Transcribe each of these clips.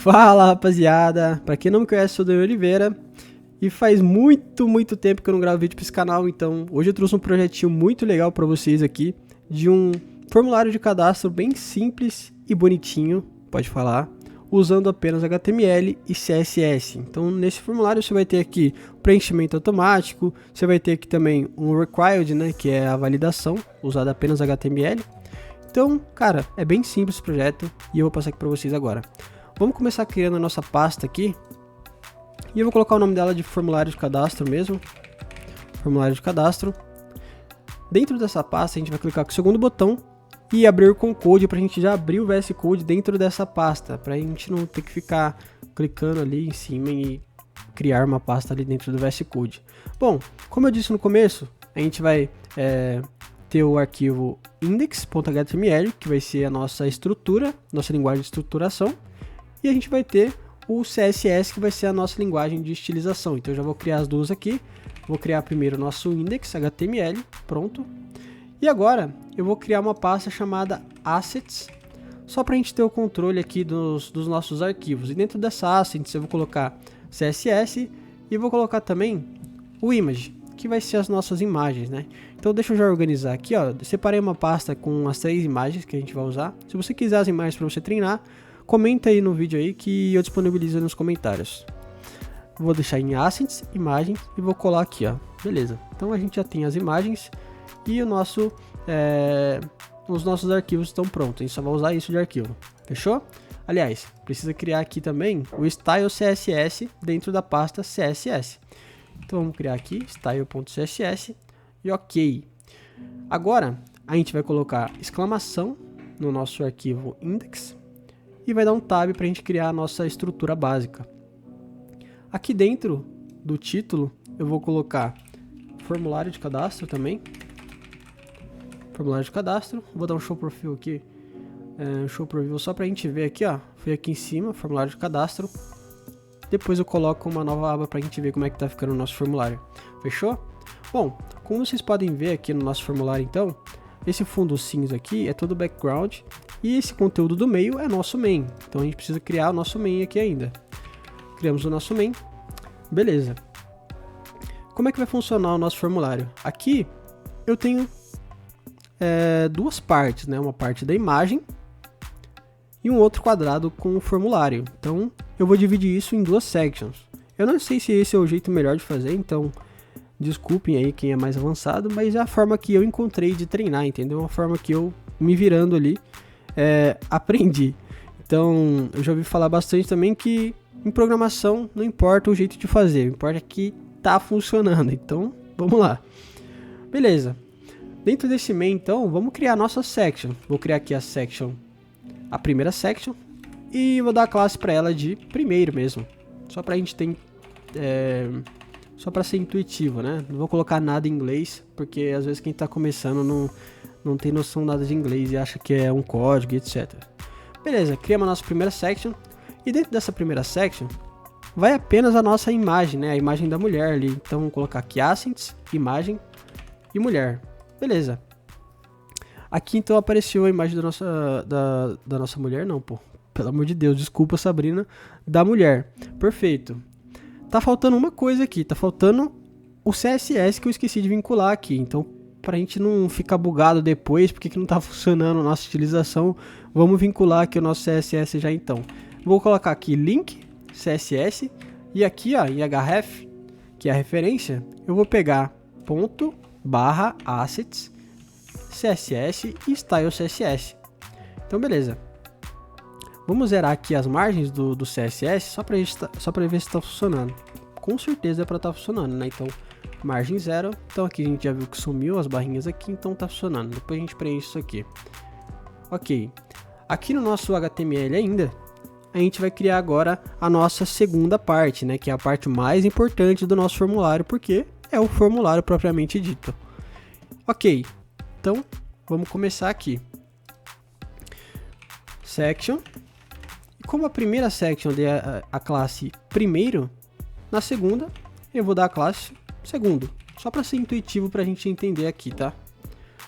Fala, rapaziada, pra quem não me conhece, sou o Daniel Oliveira e faz muito tempo que eu não gravo vídeo pra esse canal, então hoje eu trouxe um projetinho muito legal pra vocês aqui, de um formulário de cadastro bem simples e bonitinho, pode falar, usando apenas HTML e CSS. Então nesse formulário você vai ter aqui preenchimento automático, você vai ter aqui também um required, né, que é a validação, usada apenas HTML. Então, cara, é bem simples esse projeto e eu vou passar aqui pra vocês agora. Vamos começar criando a nossa pasta aqui. E eu vou colocar o nome dela de formulário de cadastro mesmo. Formulário de cadastro. Dentro dessa pasta a gente vai clicar com o segundo botão e abrir com code para a gente já abrir o VS Code dentro dessa pasta. Para a gente não ter que ficar clicando ali em cima e criar uma pasta ali dentro do VS Code. Bom, como eu disse no começo, a gente vai ter o arquivo index.html, que vai ser a nossa estrutura, nossa linguagem de estruturação. E a gente vai ter o CSS, que vai ser a nossa linguagem de estilização. Então eu já vou criar as duas aqui. Vou criar primeiro o nosso index.html, pronto. E agora eu vou criar uma pasta chamada assets, só para a gente ter o controle aqui dos nossos arquivos. E dentro dessa assets eu vou colocar CSS e vou colocar também o image, que vai ser as nossas imagens, né? Então deixa eu já organizar aqui, ó. Separei uma pasta com as 3 imagens que a gente vai usar. Se você quiser as imagens para você treinar, comenta aí no vídeo aí que eu disponibilizo nos comentários. Vou deixar em Assets, Imagens e vou colar aqui, ó. Beleza. Então a gente já tem as imagens e os nossos arquivos estão prontos. A gente só vai usar isso de arquivo. Fechou? Aliás, precisa criar aqui também o Style CSS dentro da pasta CSS. Então vamos criar aqui style.css e ok. Agora a gente vai colocar exclamação no nosso arquivo index. E vai dar um tab para a gente criar a nossa estrutura básica. Aqui dentro do título eu vou colocar formulário de cadastro também. Formulário de cadastro. Vou dar um show profile aqui. Show profile só para a gente ver aqui, ó. Foi aqui em cima, formulário de cadastro. Depois eu coloco uma nova aba para a gente ver como é que tá ficando o nosso formulário. Fechou? Bom, como vocês podem ver aqui no nosso formulário então, esse fundo cinza aqui é todo background. E esse conteúdo do meio é nosso main. Então a gente precisa criar o nosso main aqui ainda. Criamos o nosso main. Beleza. Como é que vai funcionar o nosso formulário? Aqui eu tenho duas partes, né? Uma parte da imagem e um outro quadrado com o formulário. Então eu vou dividir isso em duas sections. Eu não sei se esse é o jeito melhor de fazer, então desculpem aí quem é mais avançado, mas é a forma que eu encontrei de treinar, entendeu? Uma forma que eu me virando ali aprendi. Então eu já ouvi falar bastante também que em programação não importa o jeito de fazer, importa é que tá funcionando. Então vamos lá. Beleza. Dentro desse main então vamos criar a nossa section. Vou criar aqui a primeira section e vou dar a classe para ela de primeiro mesmo, só pra gente ter só para ser intuitivo, né? Não vou colocar nada em inglês porque às vezes quem tá começando não tem noção nada de inglês e acha que é um código, etc. Beleza, criamos a nossa primeira section. E dentro dessa primeira section, vai apenas a nossa imagem, né? A imagem da mulher ali. Então, vamos colocar aqui assets, imagem e mulher. Beleza. Aqui, então, apareceu a imagem da nossa mulher. Não, pô. Pelo amor de Deus, desculpa, Sabrina. Da mulher. Perfeito. Tá faltando uma coisa aqui. Tá faltando o CSS que eu esqueci de vincular aqui. Então, para a gente não ficar bugado depois, porque que não está funcionando a nossa utilização, vamos vincular aqui o nosso CSS já então. Vou colocar aqui link CSS e aqui ó, em href, que é a referência, eu vou pegar ponto barra assets CSS e style CSS. Então beleza. Vamos zerar aqui as margens do CSS só para ver se está funcionando. Com certeza é para estar funcionando, né? Então margem 0, então aqui a gente já viu que sumiu as barrinhas aqui, então tá funcionando. Depois a gente preenche isso aqui. Ok, aqui no nosso HTML ainda, a gente vai criar agora a nossa segunda parte, né? Que é a parte mais importante do nosso formulário, porque é o formulário propriamente dito. Ok, então vamos começar aqui. Section. E como a primeira section é a classe primeiro, na segunda eu vou dar a classe segundo, só para ser intuitivo para a gente entender aqui, tá?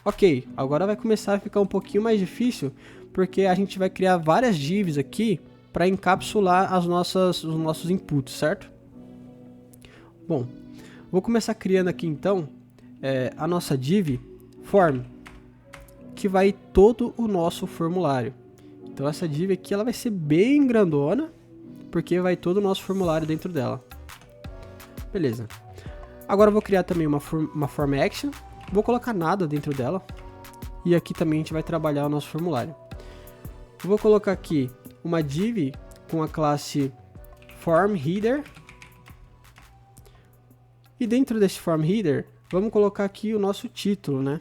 Ok, agora vai começar a ficar um pouquinho mais difícil, porque a gente vai criar várias divs aqui para encapsular os nossos inputs, certo? Bom, vou começar criando aqui então a nossa div form, que vai todo o nosso formulário. Então essa div aqui ela vai ser bem grandona, porque vai todo o nosso formulário dentro dela. Beleza. Agora eu vou criar também uma form action, vou colocar nada dentro dela, e aqui também a gente vai trabalhar o nosso formulário. Eu vou colocar aqui uma div com a classe form header, e dentro desse form header vamos colocar aqui o nosso título, né?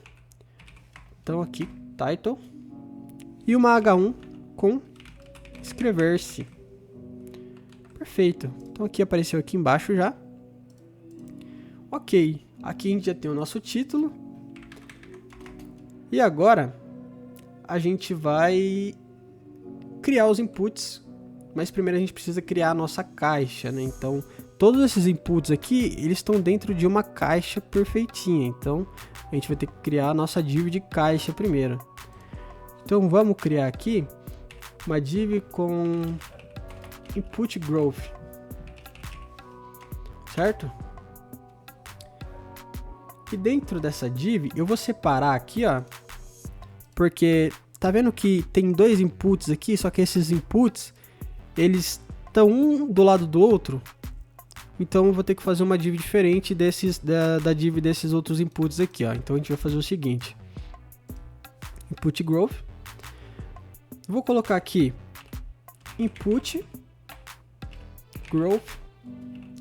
Então aqui title e uma H1 com escrever-se. Perfeito. Então aqui apareceu aqui embaixo já. Ok, aqui a gente já tem o nosso título. E agora a gente vai criar os inputs, mas primeiro a gente precisa criar a nossa caixa, né? Então todos esses inputs aqui, eles estão dentro de uma caixa perfeitinha. Então a gente vai ter que criar a nossa div de caixa primeiro. Então vamos criar aqui uma div com input growth, certo? E dentro dessa div eu vou separar aqui, ó, porque tá vendo que tem dois inputs aqui, só que esses inputs eles estão um do lado do outro. Então eu vou ter que fazer uma div diferente da div desses outros inputs aqui, ó. Então a gente vai fazer o seguinte: input growth. Vou colocar aqui input growth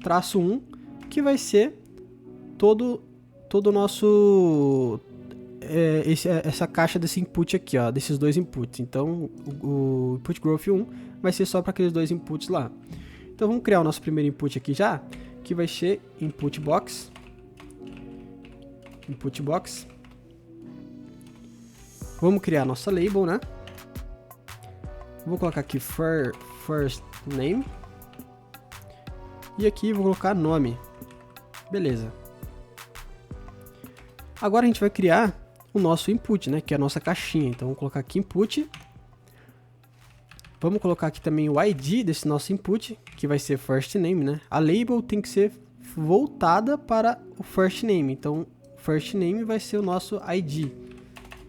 traço 1, que vai ser todo o nosso essa caixa desse input aqui, ó, desses dois inputs. Então o input growth 1 vai ser só para aqueles dois inputs lá. Então vamos criar o nosso primeiro input aqui já, que vai ser input box. Vamos criar a nossa label, né? Vou colocar aqui first name. E aqui vou colocar nome. Beleza. Agora a gente vai criar o nosso input, né? Que é a nossa caixinha. Então vou colocar aqui input. Vamos colocar aqui também o ID desse nosso input, que vai ser first name, né? A label tem que ser voltada para o first name. Então first name vai ser o nosso ID.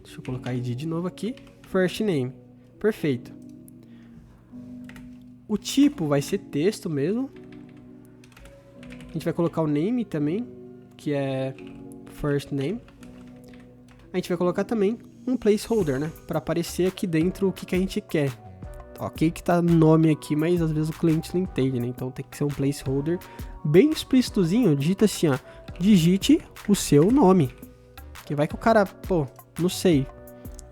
Deixa eu colocar ID de novo aqui. First name. Perfeito. O tipo vai ser texto mesmo. A gente vai colocar o name também, que é first name. A gente vai colocar também um placeholder, né? Para aparecer aqui dentro o que a gente quer. Ok que tá nome aqui, mas às vezes o cliente não entende, né? Então tem que ser um placeholder bem explícitozinho. Digita assim, ó. Digite o seu nome. Que vai que o cara, pô, não sei,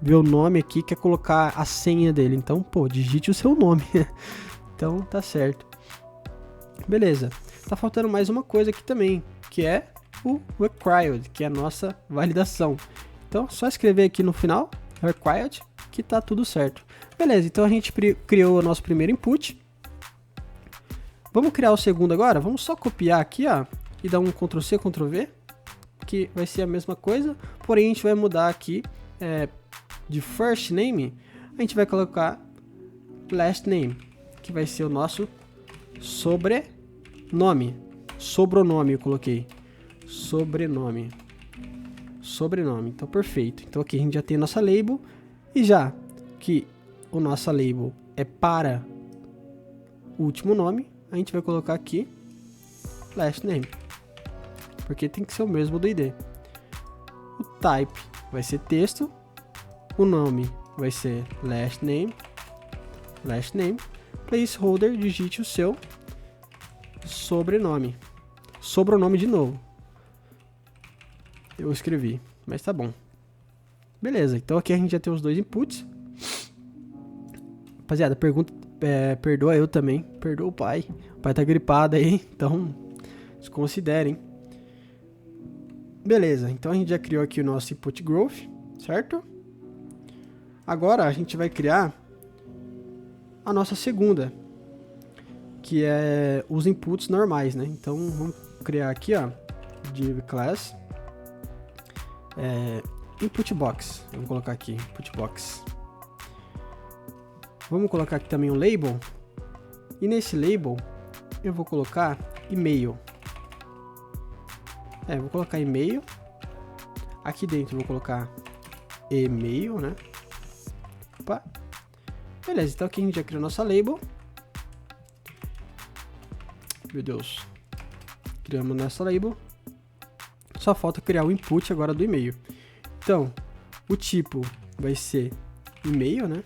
vê o nome aqui, quer colocar a senha dele. Então, pô, digite o seu nome. Então tá certo. Beleza. Tá faltando mais uma coisa aqui também, que é o required, que é a nossa validação. Então, só escrever aqui no final, required, que tá tudo certo. Beleza, então a gente criou o nosso primeiro input. Vamos criar o segundo agora? Vamos só copiar aqui, ó, e dar um Ctrl+C, Ctrl+V, que vai ser a mesma coisa, porém a gente vai mudar aqui de first name, a gente vai colocar last name, que vai ser o nosso sobrenome. Sobrenome eu coloquei. Sobrenome. Então perfeito. Então aqui a gente já tem a nossa label, e já que o nossa label é para o último nome, a gente vai colocar aqui last name, porque tem que ser o mesmo do ID. O type vai ser texto, o nome vai ser last name, placeholder, digite o seu sobrenome de novo. Eu escrevi, mas tá bom. Beleza, então aqui a gente já tem os dois inputs. Rapaziada, perdoa eu também, perdoa o pai. O pai tá gripado aí, então desconsiderem. Beleza, então a gente já criou aqui o nosso input growth, certo? Agora a gente vai criar a nossa segunda, que é os inputs normais, né? Então vamos criar aqui, ó, div class input box. Vamos colocar aqui input box. Vamos colocar aqui também um label, E nesse label, eu vou colocar e-mail. Vou colocar e-mail. Aqui dentro eu vou colocar e-mail, né? Opa. Beleza, então aqui a gente já criou nossa label. Meu Deus. Criamos nossa label. Só falta criar o input agora do e-mail. Então, o tipo vai ser e-mail, né?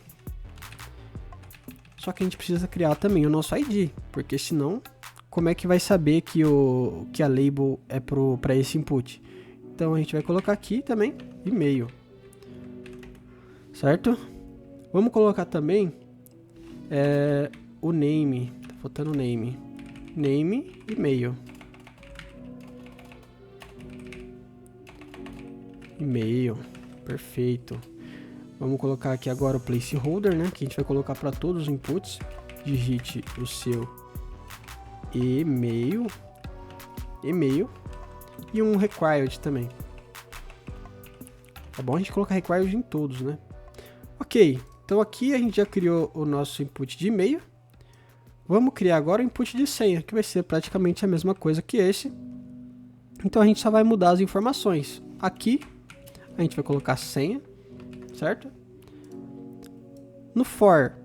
Só que a gente precisa criar também o nosso ID, porque senão, como é que vai saber que a label é para esse input? Então a gente vai colocar aqui também e-mail, certo? Vamos colocar também o name, tá faltando name, e-mail. E-mail, perfeito. Vamos colocar aqui agora o placeholder, né? Que a gente vai colocar para todos os inputs. Digite o seu e-mail e um required também. Tá bom? A gente coloca required em todos, né? Ok, então aqui a gente já criou o nosso input de e-mail. Vamos criar agora o input de senha, que vai ser praticamente a mesma coisa que esse. Então a gente só vai mudar as informações. Aqui a gente vai colocar senha, certo? No for,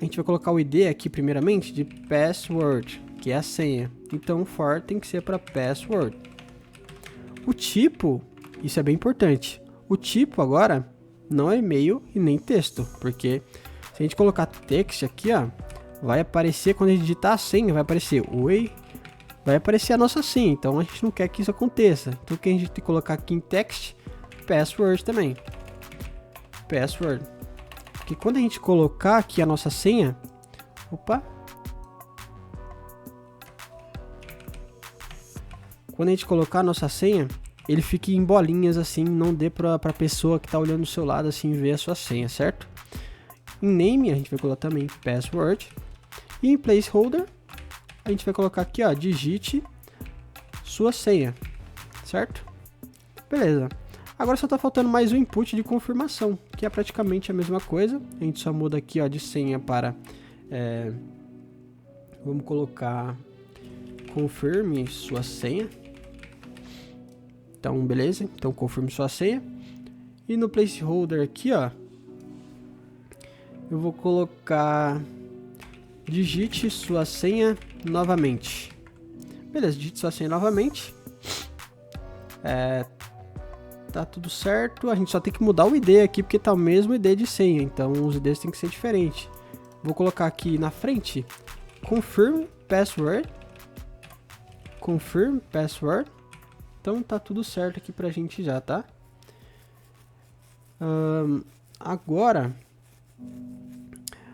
a gente vai colocar o ID aqui primeiramente de password, que é a senha. Então o for tem que ser para password. O tipo, isso é bem importante. O tipo agora não é e-mail e nem texto, porque se a gente colocar text aqui, ó, vai aparecer quando a gente digitar a senha, vai aparecer oi, vai aparecer a nossa senha. Então a gente não quer que isso aconteça. Então o que a gente tem que colocar aqui em text, password também. Password. Porque quando a gente colocar aqui a nossa senha, quando a gente colocar a nossa senha, ele fica em bolinhas assim, não dê pra pessoa que tá olhando do seu lado assim ver a sua senha, certo? Em name a gente vai colocar também password. E em placeholder a gente vai colocar aqui, ó, digite sua senha, certo? Beleza. Agora só tá faltando mais um input de confirmação, que é praticamente a mesma coisa. A gente só muda aqui, ó, de senha para vamos colocar confirme sua senha. Então, beleza. Então, confirme sua senha. E no placeholder aqui, ó, eu vou colocar digite sua senha novamente. Beleza, digite sua senha novamente. Tá tudo certo. A gente só tem que mudar o ID aqui, porque tá o mesmo ID de senha. Então, os IDs tem que ser diferentes. Vou colocar aqui na frente confirm password. Confirm password. Então tá tudo certo aqui pra gente já, tá? Agora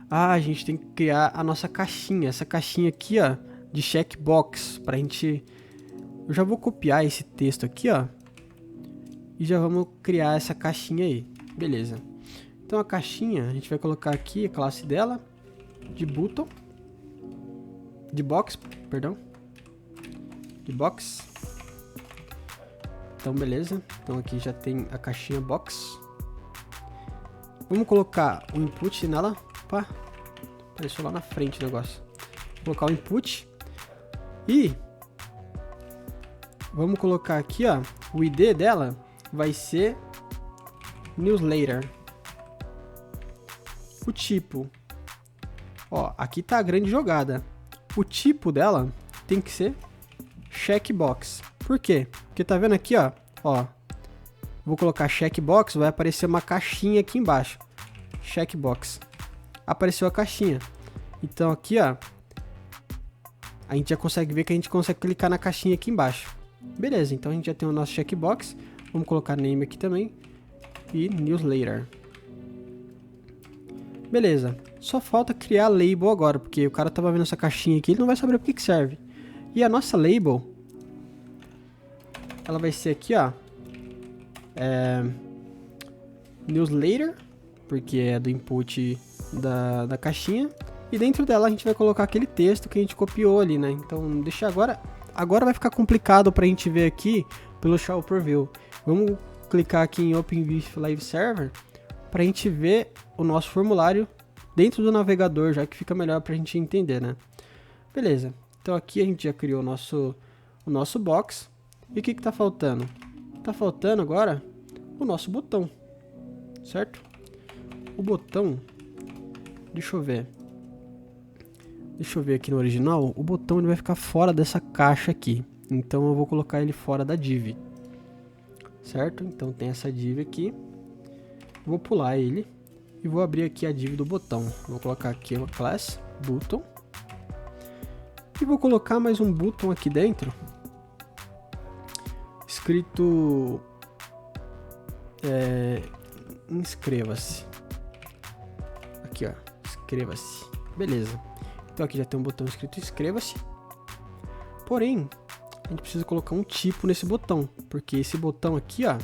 a gente tem que criar a nossa caixinha. Essa caixinha aqui, ó, de checkbox pra gente... Eu já vou copiar esse texto aqui, ó, e já vamos criar essa caixinha aí. Beleza. Então a caixinha, a gente vai colocar aqui a classe dela de button, de box, perdão, de box. Então, beleza. Então, aqui já tem a caixinha box. Vamos colocar o input nela. Opa, apareceu lá na frente o negócio. Vou colocar o input. E vamos colocar aqui, ó, o ID dela vai ser newsletter. O tipo, ó, aqui tá a grande jogada. O tipo dela tem que ser checkbox. Por quê? Porque tá vendo aqui, ó, vou colocar checkbox, vai aparecer uma caixinha aqui embaixo. Checkbox. Apareceu a caixinha. Então aqui, ó, a gente já consegue ver que a gente consegue clicar na caixinha aqui embaixo. Beleza, então a gente já tem o nosso checkbox. Vamos colocar name aqui também. E newsletter. Beleza. Só falta criar label agora, porque o cara tava vendo essa caixinha aqui, ele não vai saber para que serve. E a nossa label, ela vai ser aqui, ó, newsletter, porque é do input da caixinha. E dentro dela a gente vai colocar aquele texto que a gente copiou ali, né? Então, deixa agora vai ficar complicado pra gente ver aqui pelo Show Preview. Vamos clicar aqui em Open with Live Server pra gente ver o nosso formulário dentro do navegador, já que fica melhor pra gente entender, né? Beleza, então aqui a gente já criou o nosso box. E o que tá faltando? Tá faltando agora o nosso botão, certo? O botão, deixa eu ver aqui no original, o botão ele vai ficar fora dessa caixa aqui. Então eu vou colocar ele fora da div, certo? Então tem essa div aqui, vou pular ele e vou abrir aqui a div do botão. Vou colocar aqui uma class button e vou colocar mais um button aqui dentro, escrito inscreva-se. Aqui ó, inscreva-se, beleza. Então aqui já tem um botão escrito inscreva-se, porém a gente precisa colocar um tipo nesse botão, porque esse botão aqui ó,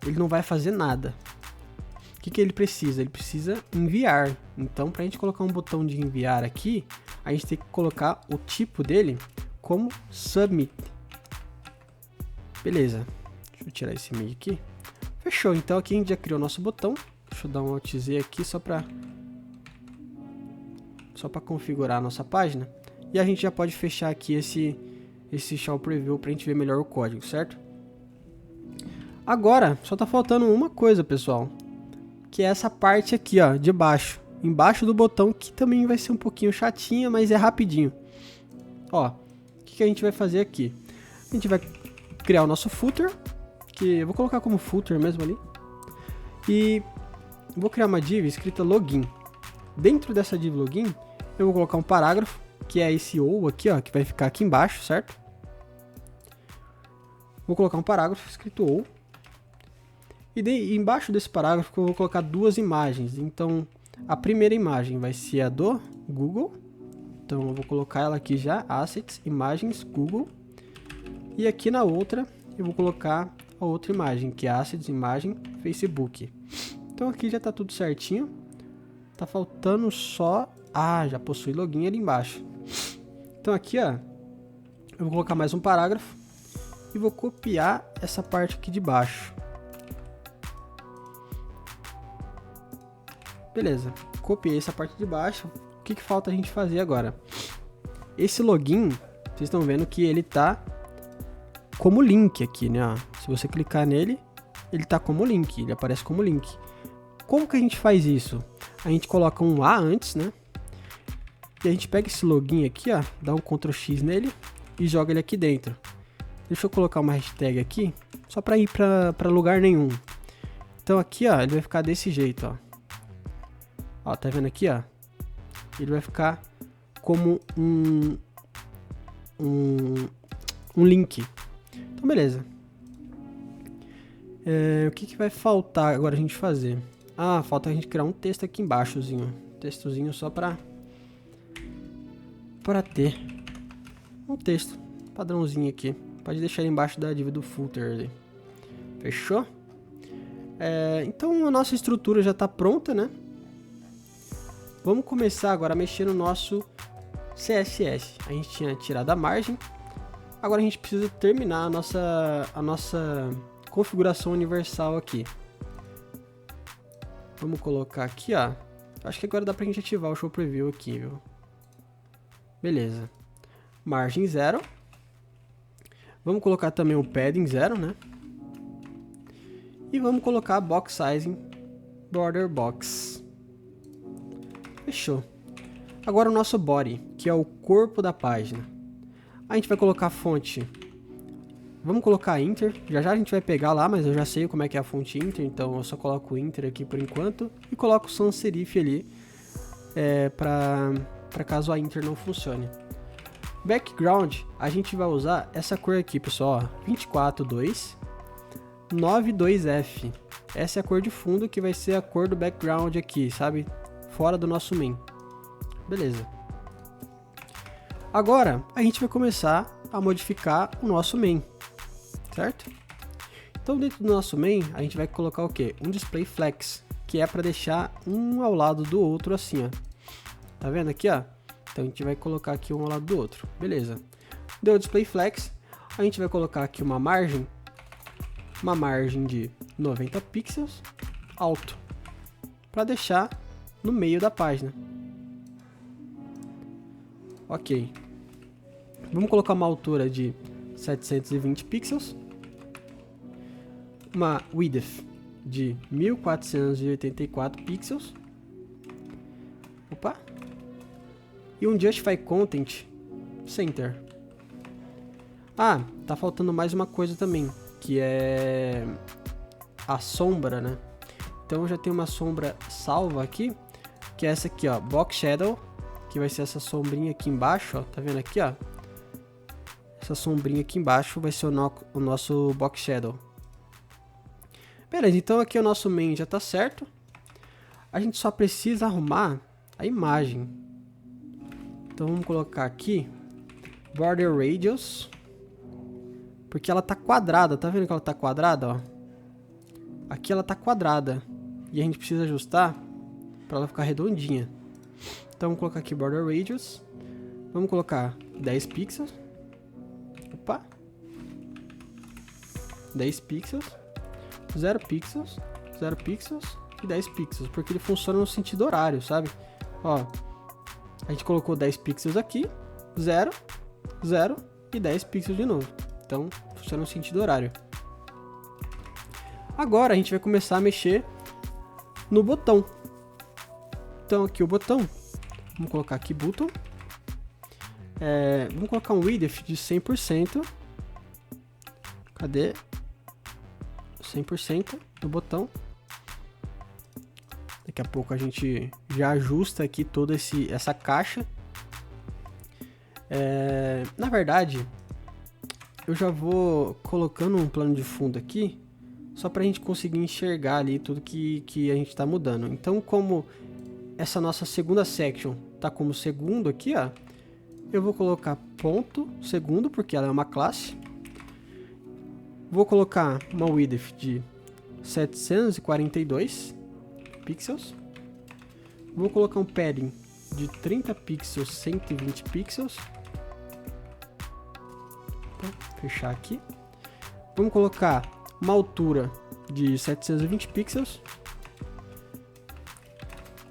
ele não vai fazer nada. O que ele precisa? Ele precisa enviar. Então para a gente colocar um botão de enviar aqui, a gente tem que colocar o tipo dele como submit. Beleza, deixa eu tirar esse meio aqui. Fechou, então aqui a gente já criou nosso botão. Deixa eu dar um Alt Z aqui só para configurar a nossa página. E a gente já pode fechar aqui esse Show Preview para a gente ver melhor o código, certo? Agora, só tá faltando uma coisa, pessoal, que é essa parte aqui, ó, de baixo, embaixo do botão, que também vai ser um pouquinho chatinha, mas é rapidinho. Ó, o que a gente vai fazer aqui? A gente vai criar o nosso footer, que eu vou colocar como footer mesmo ali, e vou criar uma div escrita login. Dentro dessa div login, eu vou colocar um parágrafo, que é esse ou aqui, ó, que vai ficar aqui embaixo, certo? Vou colocar um parágrafo escrito ou. E embaixo desse parágrafo eu vou colocar duas imagens. Então, a primeira imagem vai ser a do Google. Então, eu vou colocar ela aqui já, Assets, Imagens, Google. E aqui na outra, eu vou colocar a outra imagem, que é Assets, Imagem, Facebook. Então, aqui já está tudo certinho. Tá faltando só... Ah, já possui login ali embaixo. Então, aqui, ó, eu vou colocar mais um parágrafo. E vou copiar essa parte aqui de baixo. Beleza, copiei essa parte de baixo. O que falta a gente fazer agora? Esse login, vocês estão vendo que ele tá como link aqui, né? Se você clicar nele, ele tá como link, ele aparece como link. Como que a gente faz isso? A gente coloca um A antes, né? E a gente pega esse login aqui, ó, dá um Ctrl X nele e joga ele aqui dentro. Deixa eu colocar uma hashtag aqui, só para ir para lugar nenhum. Então aqui, ó, ele vai ficar desse jeito, ó. Ó, tá vendo aqui, ó? Ele vai ficar como um link. Então, beleza. O que vai faltar agora a gente fazer? Ah, falta a gente criar um texto aqui embaixozinho. Textozinho só para ter um texto padrãozinho aqui. Pode deixar ele embaixo da div do footer ali. Fechou? Então a nossa estrutura já está pronta, né? Vamos começar agora a mexer no nosso CSS. A gente tinha tirado a margem. Agora a gente precisa terminar a nossa configuração universal aqui. Vamos colocar aqui, ó. Acho que agora dá pra gente ativar o Show Preview aqui, viu? Beleza. Margem 0. Vamos colocar também o padding 0, né? E vamos colocar box sizing border box. Fechou. Agora o nosso body, que é o corpo da página. A gente vai colocar a fonte. Vamos colocar Inter. Já já a gente vai pegar lá, mas eu já sei como é que é a fonte Inter, então eu só coloco o Inter aqui por enquanto. E coloco o sans serif ali, para caso a Inter não funcione. Background, a gente vai usar essa cor aqui, pessoal, 24292F. Essa é a cor de fundo que vai ser a cor do background aqui, sabe? Fora do nosso main. Beleza. Agora, a gente vai começar a modificar o nosso main, certo? Então, dentro do nosso main, a gente vai colocar o quê? Um display flex, que é para deixar um ao lado do outro assim, ó. Tá vendo aqui, ó? Então, a gente vai colocar aqui um ao lado do outro. Beleza. Deu o display flex, a gente vai colocar aqui uma margem de 90 pixels, alto, para deixar no meio da página. Ok. Vamos colocar uma altura de 720 pixels. Uma width de 1484 pixels. Opa. E um Justify Content Center. Ah, tá faltando mais uma coisa também, que é a sombra, né? Então eu já tenho uma sombra salva aqui, que é essa aqui, ó, Box Shadow, que vai ser essa sombrinha aqui embaixo, ó, tá vendo aqui, ó? Essa sombrinha aqui embaixo vai ser o nosso Box Shadow. Beleza, então aqui o nosso main já tá certo. A gente só precisa arrumar a imagem. Então vamos colocar aqui Border Radius, porque ela tá quadrada, tá vendo que ela tá quadrada, ó? Aqui ela tá quadrada e a gente precisa ajustar para ela ficar redondinha. Então vamos colocar aqui Border Radius. Vamos colocar 10 pixels. Opa. 10 pixels. 0 pixels. 0 pixels e 10 pixels, porque ele funciona no sentido horário, sabe? Ó, a gente colocou 10 pixels aqui, 0, 0 e 10 pixels de novo. Então, funciona no sentido horário. Agora a gente vai começar a mexer no botão. Então aqui o botão, vamos colocar aqui button. Vamos colocar um width de 100%. Cadê? 100% do botão. Daqui a pouco a gente já ajusta aqui toda essa caixa. Na verdade, eu já vou colocando um plano de fundo aqui, só para a gente conseguir enxergar ali tudo que a gente está mudando. Então, como essa nossa segunda section tá como segundo aqui, ó, eu vou colocar ponto segundo, porque ela é uma classe. Vou colocar uma width de 742 pixels. Vou colocar um padding de 30 pixels, 120 pixels. Então, fechar aqui. Vamos colocar uma altura de 720 pixels.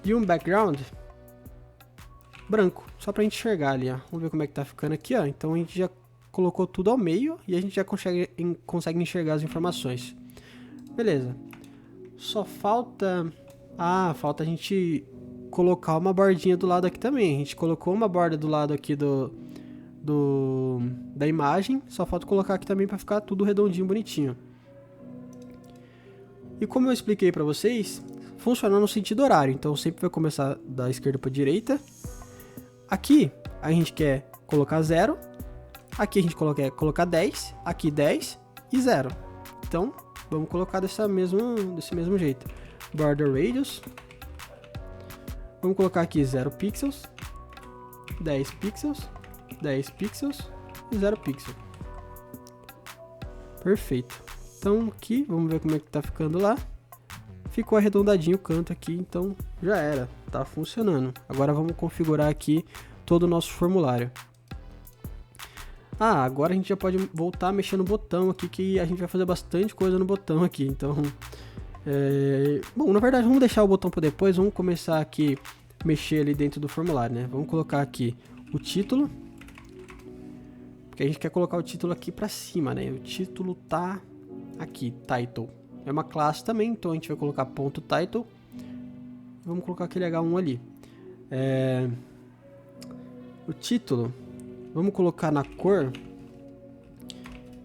E um background branco, só pra gente enxergar ali, ó. Vamos ver como é que tá ficando aqui, ó. Então a gente já colocou tudo ao meio e a gente já consegue enxergar as informações. Beleza. Só falta... falta a gente colocar uma bordinha do lado aqui também. A gente colocou uma borda do lado aqui da imagem. Só falta colocar aqui também para ficar tudo redondinho, bonitinho. E como eu expliquei para vocês, funciona no sentido horário. Então sempre vai começar da esquerda para a direita. Aqui a gente quer colocar 0. Aqui a gente quer colocar 10. Aqui 10 e 0. Então vamos colocar desse mesmo jeito. Border Radius. Vamos colocar aqui 0 pixels, 10 pixels, 10 pixels e 0 pixels. Perfeito. Então aqui, vamos ver como é que tá ficando lá. Ficou arredondadinho o canto aqui, então já era, tá funcionando. Agora vamos configurar aqui todo o nosso formulário. Agora a gente já pode voltar a mexer no botão aqui, que a gente vai fazer bastante coisa no botão aqui, então... Bom, na verdade vamos deixar o botão para depois, vamos começar aqui mexer ali dentro do formulário, né? Vamos colocar aqui o título, porque a gente quer colocar o título aqui para cima, né? O título tá aqui, title. É uma classe também, então a gente vai colocar ponto .title. Vamos colocar aquele H1 ali. O título, vamos colocar na cor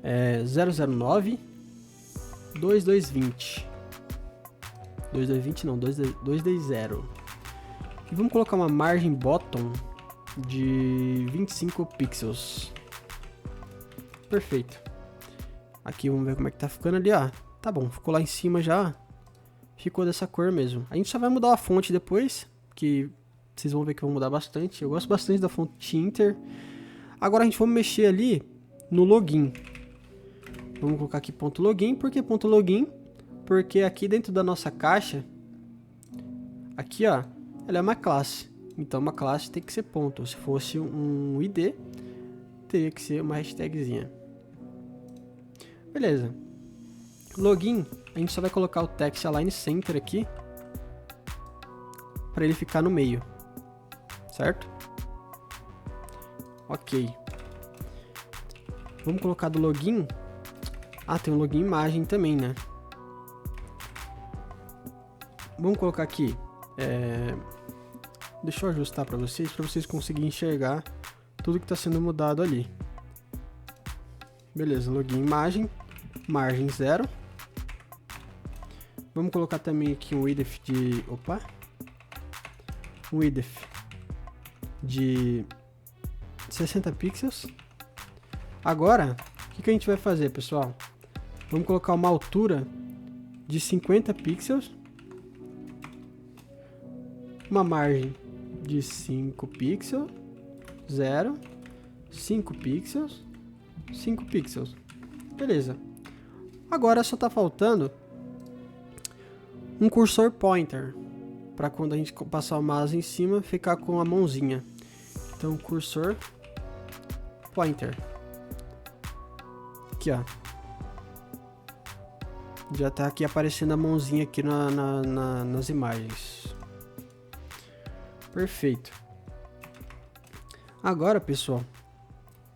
009 2220. 2220 não, 220. E vamos colocar uma margem bottom de 25 pixels. Perfeito. Aqui vamos ver como é que tá ficando ali, ó. Tá bom, ficou lá em cima já. Ficou dessa cor mesmo. A gente só vai mudar a fonte depois, que vocês vão ver que vai mudar bastante. Eu gosto bastante da fonte Inter. Agora a gente vai mexer ali no login. Vamos colocar aqui ponto .login. Por que ponto .login? Porque aqui dentro da nossa caixa, aqui ó, ela é uma classe. Então uma classe tem que ser ponto. Se fosse um ID, teria que ser uma hashtagzinha. Beleza. Login, a gente só vai colocar o text align center aqui. para ele ficar no meio, certo? Ok. Vamos colocar do login. Ah, tem um login imagem também, né? Vamos colocar aqui. Deixa eu ajustar para vocês conseguirem enxergar tudo que está sendo mudado ali. Beleza, login imagem, margem 0. Vamos colocar também aqui um width de... Opa! Um width de 60 pixels. Agora, o que a gente vai fazer, pessoal? Vamos colocar uma altura de 50 pixels. Uma margem de 5 pixels. 0. 5 pixels. 5 pixels. Beleza. Agora só está faltando um cursor pointer, para quando a gente passar o mouse em cima, ficar com a mãozinha. Então, cursor pointer. Aqui, ó. Já está aqui aparecendo a mãozinha aqui nas imagens. Perfeito. Agora, pessoal,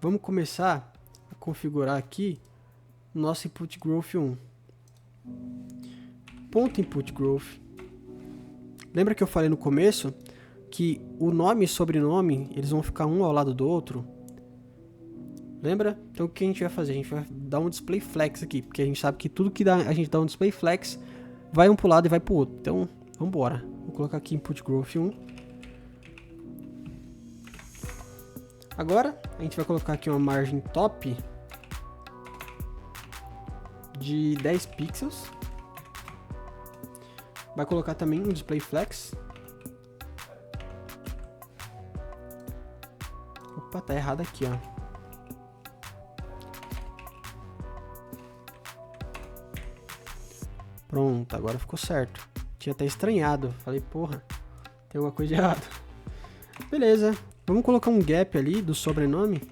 vamos começar a configurar aqui o nosso Input Growth 1. Ponto Input Growth. Lembra que eu falei no começo que o nome e sobrenome, eles vão ficar um ao lado do outro? Lembra? Então o que a gente vai fazer? A gente vai dar um display flex aqui, porque a gente sabe que tudo que a gente dá um display flex vai um pro lado e vai pro outro. Então, vamos embora. Vou colocar aqui Input Growth 1. Agora, a gente vai colocar aqui uma margem top de 10 pixels. Vai colocar também um display flex. Opa, tá errado aqui, ó. Pronto, agora ficou certo. Tinha até estranhado. Falei, porra, tem alguma coisa de errado. Beleza. Vamos colocar um gap ali do sobrenome.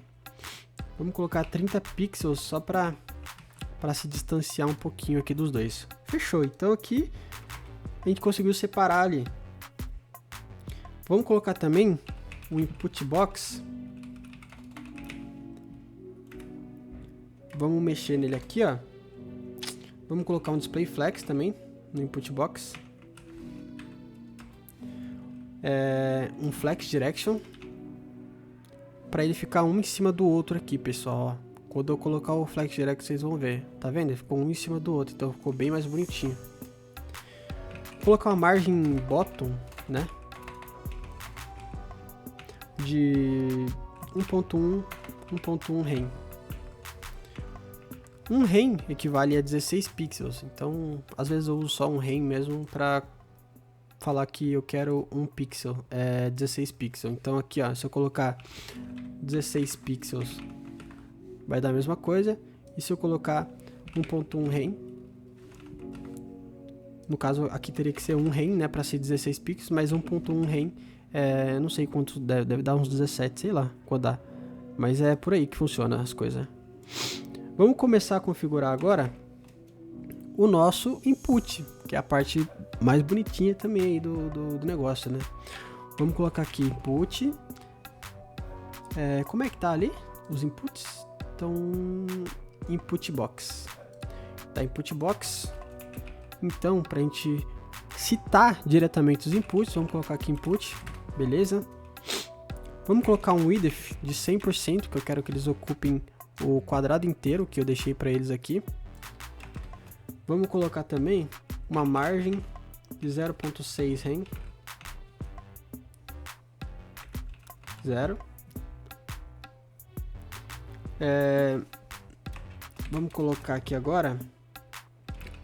Vamos colocar 30 pixels só para se distanciar um pouquinho aqui dos dois. Fechou. Então aqui a gente conseguiu separar ali. Vamos colocar também um input box. Vamos mexer nele aqui, ó. Vamos colocar um display flex também no input box. Um flex direction. Para ele ficar um em cima do outro aqui, pessoal. Ó. Quando eu colocar o flex direction, vocês vão ver. Tá vendo? Ele ficou um em cima do outro. Então ficou bem mais bonitinho. Vou colocar uma margem bottom, né? De 1.1, 1.1 rem. Um rem equivale a 16 pixels. Então, às vezes eu uso só um rem mesmo para falar que eu quero 1 pixel, 16 pixels. Então aqui, ó, se eu colocar 16 pixels, vai dar a mesma coisa. E se eu colocar 1.1 rem, no caso aqui teria que ser 1 rem, né, para ser 16 pixels, mas 1.1 rem, não sei quanto deve dar uns 17, sei lá, quando dá. Mas é por aí que funciona as coisas. Vamos começar a configurar agora o nosso input, que é a parte mais bonitinha também aí do negócio, né? Vamos colocar aqui input. Como é que tá ali os inputs? Então, input box. Tá, input box. Então, pra gente citar diretamente os inputs, vamos colocar aqui input, beleza? Vamos colocar um width de 100%, que eu quero que eles ocupem o quadrado inteiro que eu deixei para eles aqui. Vamos colocar também uma margem de 0.6 rem. 0. Vamos colocar aqui agora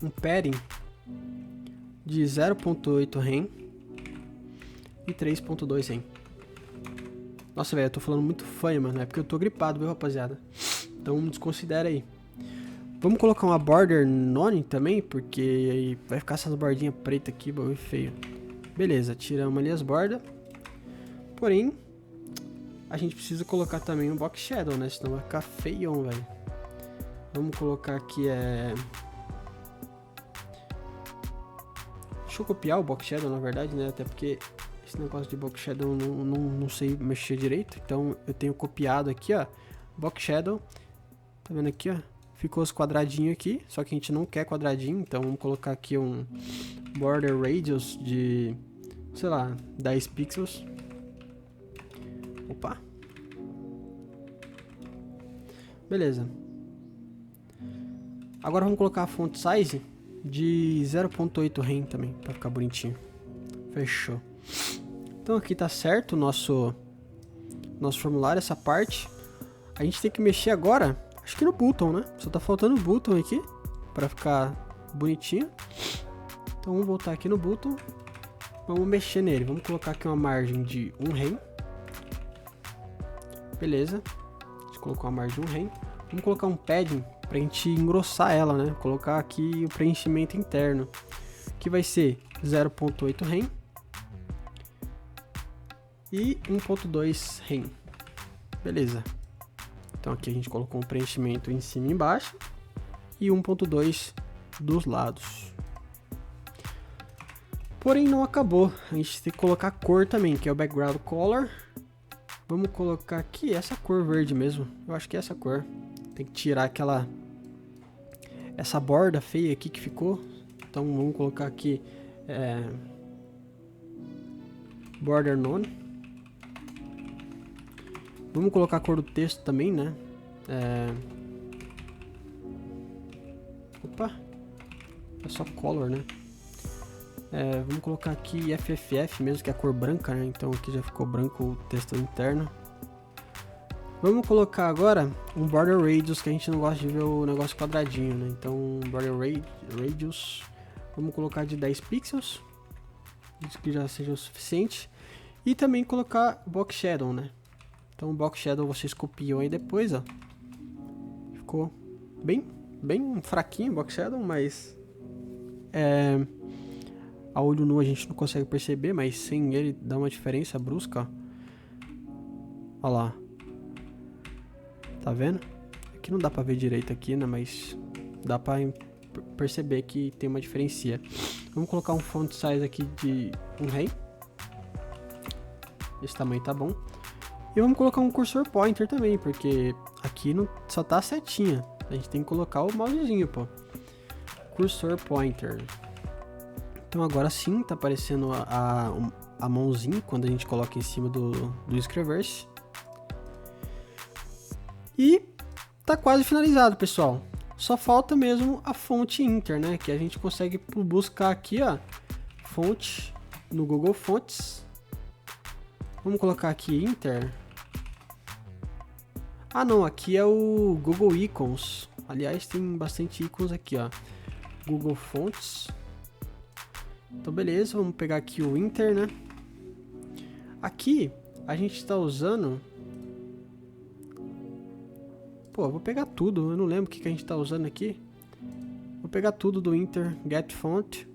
um padding de 0.8 rem e 3.2 rem. Nossa, velho, eu tô falando muito fanho, mano. É porque eu tô gripado, viu, rapaziada? Então desconsidera aí. Vamos colocar uma border none também, porque aí vai ficar essas bordinhas pretas aqui, bagulho feio. Beleza, tiramos ali as bordas. Porém, a gente precisa colocar também um box shadow, né? Senão vai ficar feião, velho. Vamos colocar aqui, Deixa eu copiar o box shadow, na verdade, né? Até porque esse negócio de Box Shadow eu não sei mexer direito. Então eu tenho copiado aqui, ó, Box Shadow. Tá vendo aqui, ó? Ficou os quadradinhos aqui, só que a gente não quer quadradinho, então vamos colocar aqui um border radius de, sei lá, 10 pixels. Opa. Beleza. Agora vamos colocar a font size de 0.8 rem também, para ficar bonitinho. Fechou. Então aqui tá certo o nosso formulário, essa parte. A gente tem que mexer agora, acho que no button, né? Só tá faltando o button aqui, para ficar bonitinho. Então vamos voltar aqui no button. Vamos mexer nele. Vamos colocar aqui uma margem de 1 rem. Beleza. A gente colocou uma margem de 1 rem. Vamos colocar um padding pra gente engrossar ela, né? Colocar aqui o preenchimento interno, que vai ser 0.8 rem e 1.2 rem. Beleza. Então aqui a gente colocou um preenchimento em cima e embaixo e 1.2 dos lados. Porém não acabou, a gente tem que colocar cor também, que é o background color. Vamos colocar aqui essa cor verde mesmo, eu acho que é essa cor. Tem que tirar essa borda feia aqui que ficou. Então vamos colocar aqui border none. Vamos colocar a cor do texto também, né? Opa, é só color, né? Vamos colocar aqui FFF mesmo, que é a cor branca, né? Então aqui já ficou branco o texto interno. Vamos colocar agora um border radius, que a gente não gosta de ver o negócio quadradinho, né? Então border radius, vamos colocar de 10 pixels, isso que já seja o suficiente. E também colocar box shadow, né? Então o box shadow vocês copiam aí depois, ó. Ficou bem fraquinho o box shadow, mas a olho nu a gente não consegue perceber, mas sem ele dá uma diferença brusca, ó. Olha lá. Tá vendo? Aqui não dá pra ver direito aqui, né? Mas dá pra perceber que tem uma diferença. Vamos colocar um font size aqui de 1 rem. Esse tamanho tá bom. E vamos colocar um cursor pointer também, porque aqui não, só tá a setinha. A gente tem que colocar o mousezinho, pô. Cursor pointer. Então agora sim tá aparecendo a mãozinha quando a gente coloca em cima do escrever-se. E tá quase finalizado, pessoal. Só falta mesmo a fonte Inter, né? Que a gente consegue buscar aqui, ó, fonte no Google Fontes. Vamos colocar aqui Inter. Ah, não, aqui é o Google Icons. Aliás, tem bastante ícones aqui, ó. Google Fontes. Então, beleza, vamos pegar aqui o Inter, né? Aqui a gente está usando... Pô, eu vou pegar tudo, eu não lembro o que a gente tá usando aqui. Vou pegar tudo do Inter, Get Font.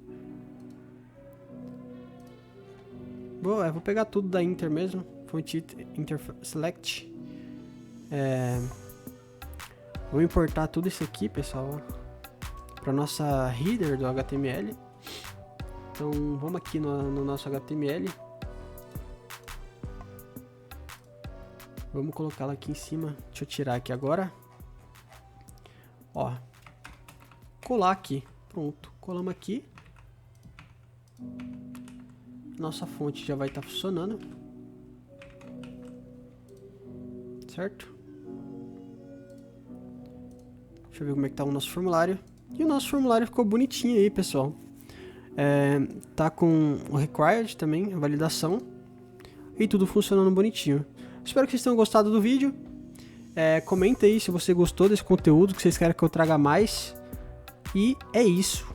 Vou pegar tudo da Inter mesmo. Font Inter Select. Vou importar tudo isso aqui, pessoal, para nossa header do HTML. Então vamos aqui no nosso HTML. Vamos colocá-la aqui em cima. Deixa eu tirar aqui agora. Ó. Colar aqui. Pronto. Colamos aqui. Nossa fonte já vai estar funcionando. Certo? Deixa eu ver como é que tá o nosso formulário. E o nosso formulário ficou bonitinho aí, pessoal. Tá com o required também, a validação. E tudo funcionando bonitinho. Espero que vocês tenham gostado do vídeo. Comenta aí se você gostou desse conteúdo, que vocês querem que eu traga mais. E é isso.